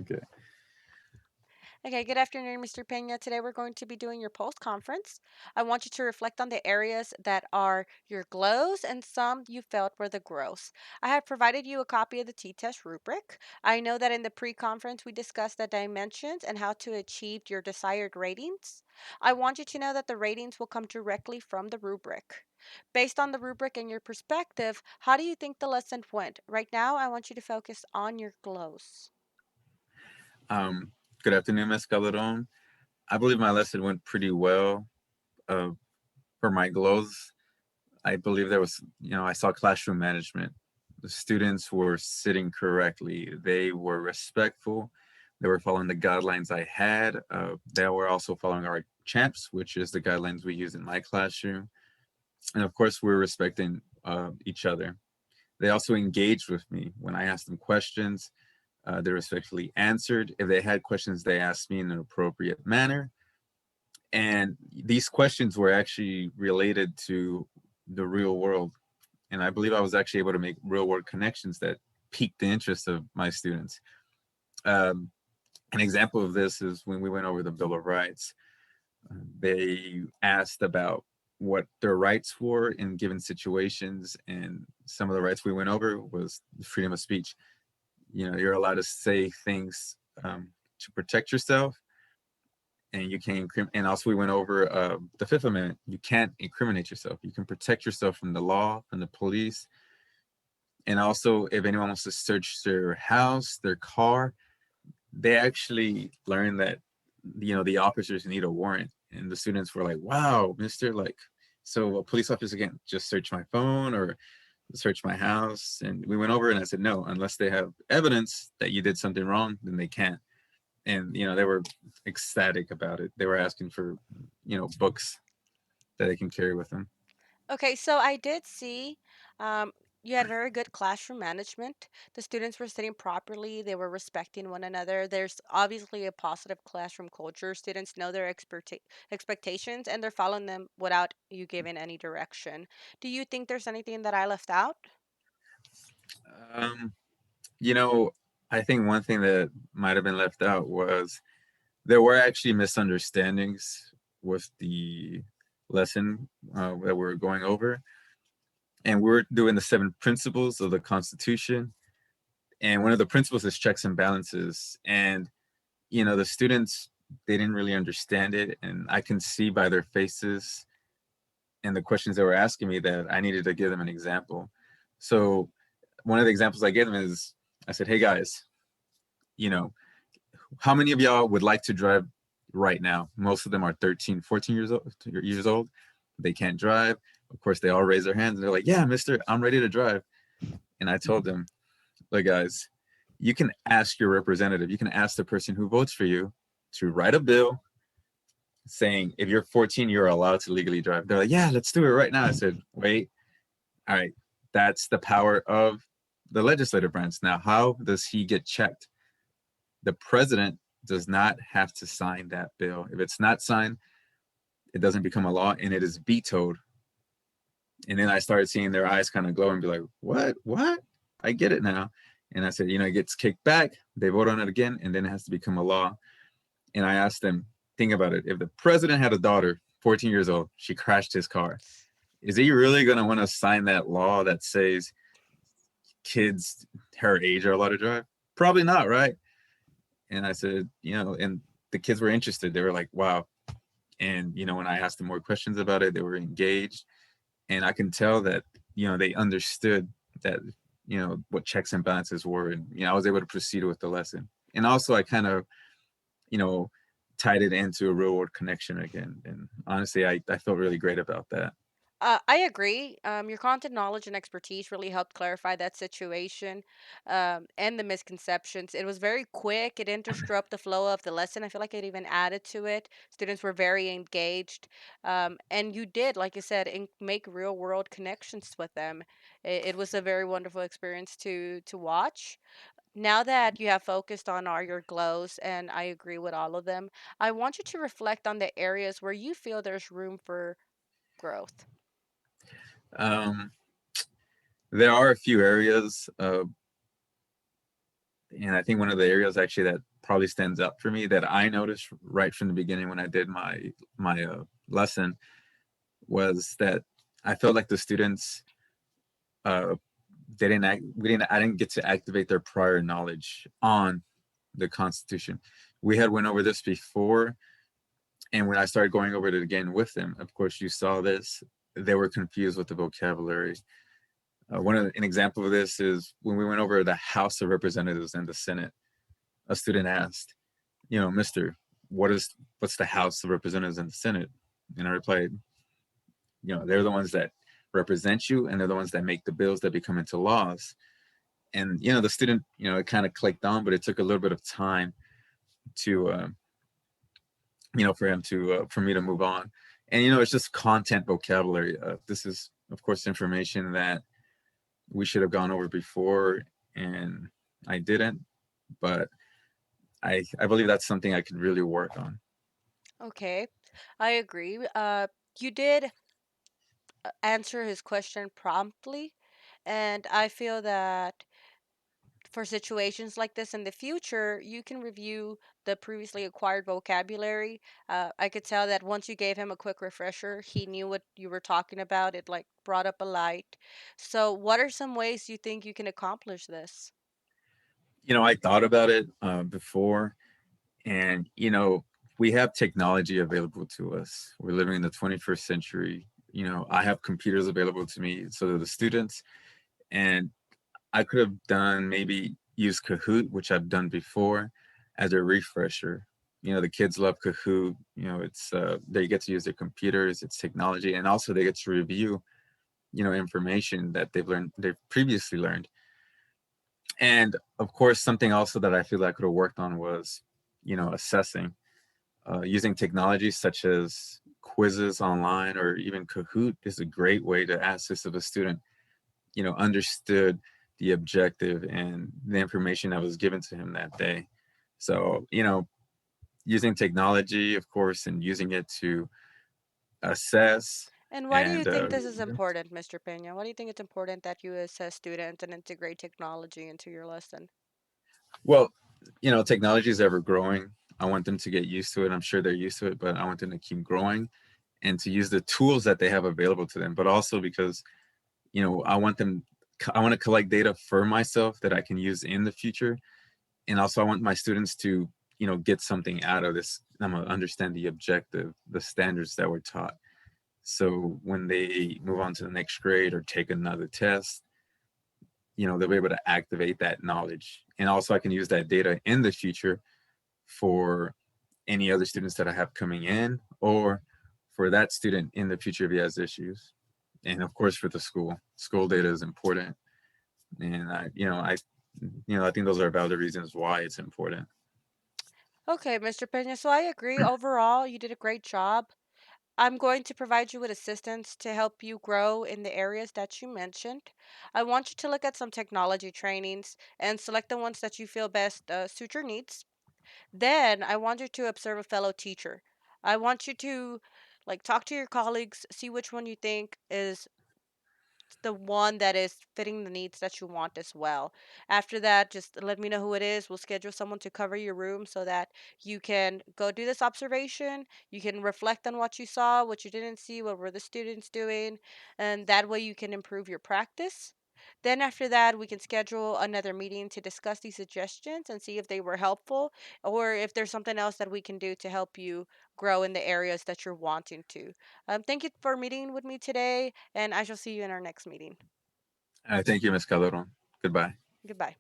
Okay. Okay, good afternoon, Mr. Peña. Today we're going to be doing your post conference. I want you to reflect on the areas that are your glows and some you felt were the grows. I have provided you a copy of the T test rubric. I know that in the pre conference we discussed the dimensions and how to achieve your desired ratings. I want you to know that the ratings will come directly from the rubric. Based on the rubric and your perspective, how do you think the lesson went? Right now, I want you to focus on your glows. Um, Good afternoon, Ms. Calderon. I believe my lesson went pretty well. Uh, for my glows, I believe there was, I saw classroom management. The students were sitting correctly. They were respectful. They were following the guidelines I had. They were also following our champs, which is the guidelines we use in my classroom. And of course, we're respecting each other. They also engaged with me when I asked them questions. They respectfully answered. If they had questions, they asked me in an appropriate manner. And these questions were actually related to the real world. And I believe I was actually able to make real world connections that piqued the interest of my students. Um, an example of this is when we went over the Bill of Rights. They asked about what their rights were in given situations, and some of the rights we went over was freedom of speech. You're allowed to say things to protect yourself, and you can and also we went over the Fifth Amendment. You can't incriminate yourself. You can protect yourself from the law, from the police, and also if anyone wants to search their house, their car, they actually learned that the officers need a warrant, and the students were like, "Wow, Mister, like, so a police officer can't just search my phone or search my house?" And we went over, and I said, "No, unless they have evidence that you did something wrong, then they can't." And they were ecstatic about it. They were asking for books that they can carry with them. Okay, so I did see um, you had very good classroom management. The students were sitting properly, they were respecting one another. There's obviously a positive classroom culture. Students know their expectations and they're following them without you giving any direction. Do you think there's anything that I left out? Um, you know, I think one thing that might have been left out was there were actually misunderstandings with the lesson that we're going over, and we're doing the seven principles of the Constitution. And one of the principles is checks and balances. And the students, they didn't really understand it, and I can see by their faces and the questions they were asking me that I needed to give them an example. So one of the examples I gave them is I said, "Hey guys, you know, how many of y'all would like to drive right now?" Most of them are 13, 14 years old. They can't drive. Of course, they all raise their hands and they're like, "Yeah, mister, I'm ready to drive." And I told them, "Look, guys, you can ask your representative, you can ask the person who votes for you to write a bill saying if you're 14, you're allowed to legally drive." They're like, "Yeah, let's do it right now." I said, "Wait, all right, that's the power of the legislative branch. Now, how does he get checked? The president does not have to sign that bill. If it's not signed, it doesn't become a law and it is vetoed." And then I started seeing their eyes kind of glow and be like, "What? What? I get it now." And I said, "It gets kicked back. They vote on it again, and then it has to become a law." And I asked them, think about it. If the president had a daughter, 14 years old, she crashed his car, is he really going to want to sign that law that says kids her age are allowed to drive? Probably not, right? And I said, and the kids were interested. They were like, "Wow." And, when I asked them more questions about it, they were engaged. And I can tell that, they understood that, what checks and balances were. And, I was able to proceed with the lesson. And also, I kind of, you know, tied it into a real world connection again. And honestly, I felt really great about that. I agree. Your content knowledge and expertise really helped clarify that situation and the misconceptions. It was very quick. It didn't disrupt the flow of the lesson. I feel like it even added to it. Students were very engaged, and you did, like you said, make real world connections with them. It was a very wonderful experience to watch. Now that you have focused on all your glows, and I agree with all of them, I want you to reflect on the areas where you feel there's room for growth. Um, there are a few areas, and I think one of the areas actually that probably stands out for me that I noticed right from the beginning when I did my lesson was that I felt like the students uh, they didn't act, we didn't I didn't get to activate their prior knowledge on the Constitution. We had went over this before, and when I started going over it again with them, of course you saw this. They were confused with the vocabulary. An example of this is when we went over the House of Representatives and the Senate. A student asked, Mister, what's the House of Representatives and the Senate? And I replied, they're the ones that represent you, and they're the ones that make the bills that become into laws. And the student, it kind of clicked on, but it took a little bit of time to for him to for me to move on. And it's just content vocabulary. This is, of course, information that we should have gone over before, and I didn't. But I believe that's something I could really work on. Okay, I agree. You did answer his question promptly, and I feel that for situations like this in the future, you can review the previously acquired vocabulary. I could tell that once you gave him a quick refresher, he knew what you were talking about. It like brought up a light. So, what are some ways you think you can accomplish this? I thought about it before, and we have technology available to us. We're living in the 21st century. I have computers available to me, so do the students, and I could have done maybe use Kahoot, which I've done before, as a refresher. The kids love Kahoot. It's they get to use their computers, it's technology, and also they get to review, information that they've previously learned. And of course, something also that I feel I could have worked on was, assessing, using technology such as quizzes online or even Kahoot is a great way to assess if a student, understood the objective and the information that was given to him that day. So, using technology, of course, and using it to assess And why do you and think this is important, Mr. Peña? Why do you think it's important that you assess students and integrate technology into your lesson? well, technology is ever growing. I want them to get used to it. I'm sure they're used to it, but I want them to keep growing and to use the tools that they have available to them. But also because, I want to collect data for myself that I can use in the future. And also I want my students to, get something out of this. I'm gonna understand the objective, the standards that we're taught. So when they move on to the next grade or take another test, they'll be able to activate that knowledge. And also I can use that data in the future for any other students that I have coming in, or for that student in the future if he has issues. And of course for the school data is important. And I think those are valid reasons why it's important. Okay, Mr. Peña, so I agree. Overall, you did a great job. I'm going to provide you with assistance to help you grow in the areas that you mentioned. I want you to look at some technology trainings and select the ones that you feel best suit your needs. Then I want you to observe a fellow teacher. I want you to like talk to your colleagues, see which one you think is the one that is fitting the needs that you want as well. After that, just let me know who it is. We'll schedule someone to cover your room so that you can go do this observation. You can reflect on what you saw, what you didn't see, what were the students doing, and that way you can improve your practice. Then after that, we can schedule another meeting to discuss these suggestions and see if they were helpful or if there's something else that we can do to help you grow in the areas that you're wanting to. Thank you for meeting with me today, and I shall see you in our next meeting. Thank you, Ms. Calderon. Goodbye. Goodbye.